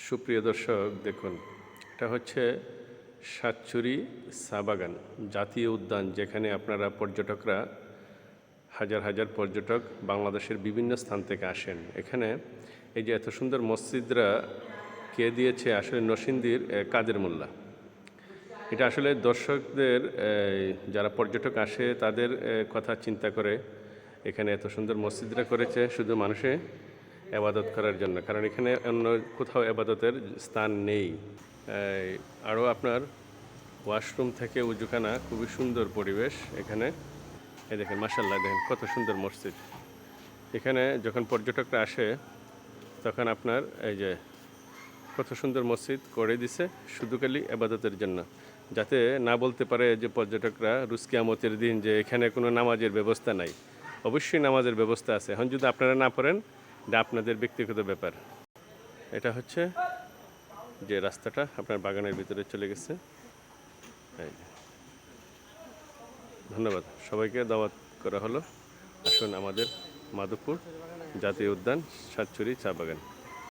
সুপ্রিয় দর্শক দেখুন, এটা হচ্ছে সাতচুরি চা বাগান জাতীয় উদ্যান, যেখানে আপনারা পর্যটকরা হাজার হাজার পর্যটক বাংলাদেশের বিভিন্ন স্থান থেকে আসেন। এখানে এই যে এত সুন্দর মসজিদরা কে দিয়েছে, আসলে নরসিংদীর কাদের মোল্লা। এটা আসলে দর্শকদের যারা পর্যটক আসে তাদের কথা চিন্তা করে এখানে এত সুন্দর মসজিদরা করেছে, শুধু মানুষে এবাদত করার জন্য, কারণ এখানে অন্য কোথাও এবাদতের স্থান নেই। আরও আপনার ওয়াশরুম থেকে উজুখানা, খুবই সুন্দর পরিবেশ এখানে। এই দেখেন, মাশাআল্লাহ, দেখেন কত সুন্দর মসজিদ। এখানে যখন পর্যটকরা আসে তখন আপনার এই যে কত সুন্দর মসজিদ করে দিছে শুধু খালি এবাদতের জন্য, যাতে না বলতে পারে যে পর্যটকরা রোজ কিয়ামতের দিন যে এখানে কোনো নামাজের ব্যবস্থা নাই। অবশ্যই নামাজের ব্যবস্থা আছে। এখন যদি আপনারা না পড়েন, এটা আপনাদের ব্যক্তিগত ব্যাপার। এটা হচ্ছে যে রাস্তাটা আপনার বাগানের ভিতরে চলে গেছে। ধন্যবাদ, সবাইকে দাওয়াত করা হলো। আসুন আমাদের মাধবপুর জাতীয় উদ্যান সাতচুরি চা বাগান।